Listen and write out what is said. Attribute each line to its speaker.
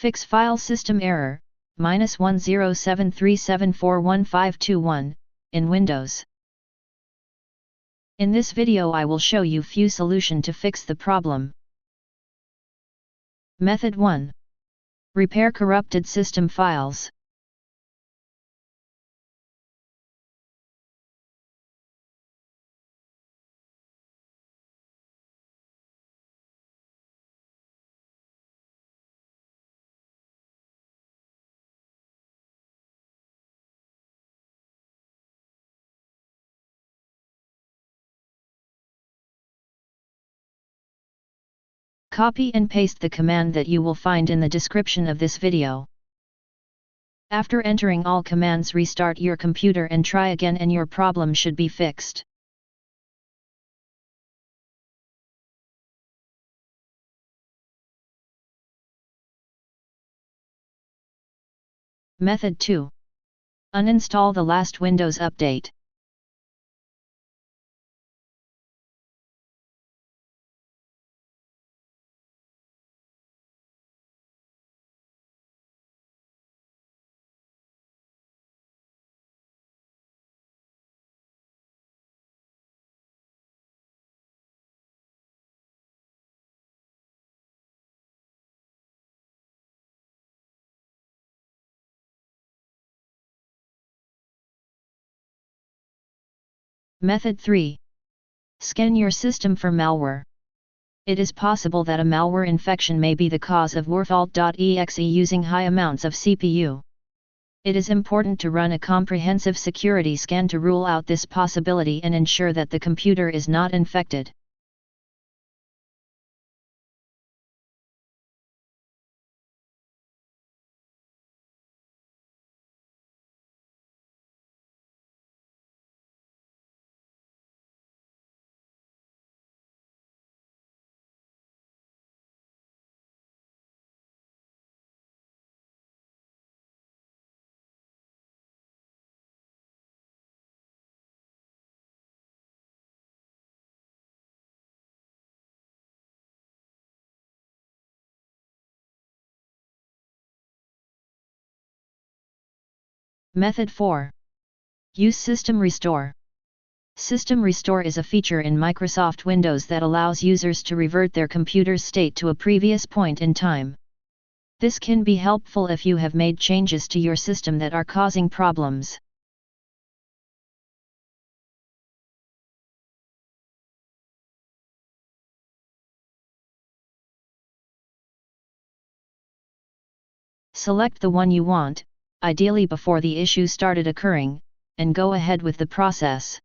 Speaker 1: Fix file system error, -1073741521, in Windows. In this video I will show you few solution to fix the problem. Method 1. Repair corrupted system files. Copy and paste the command that you will find in the description of this video. After entering all commands, restart your computer and try again, and your problem should be fixed. Method 2. Uninstall the last Windows update. Method 3. Scan your system for malware. It is possible that a malware infection may be the cause of warfault.exe using high amounts of CPU. It is important to run a comprehensive security scan to rule out this possibility and ensure that the computer is not infected. Method 4. Use System Restore. System Restore is a feature in Microsoft Windows that allows users to revert their computer's state to a previous point in time. This can be helpful if you have made changes to your system that are causing problems. Select the one you want, ideally before the issue started occurring, and go ahead with the process.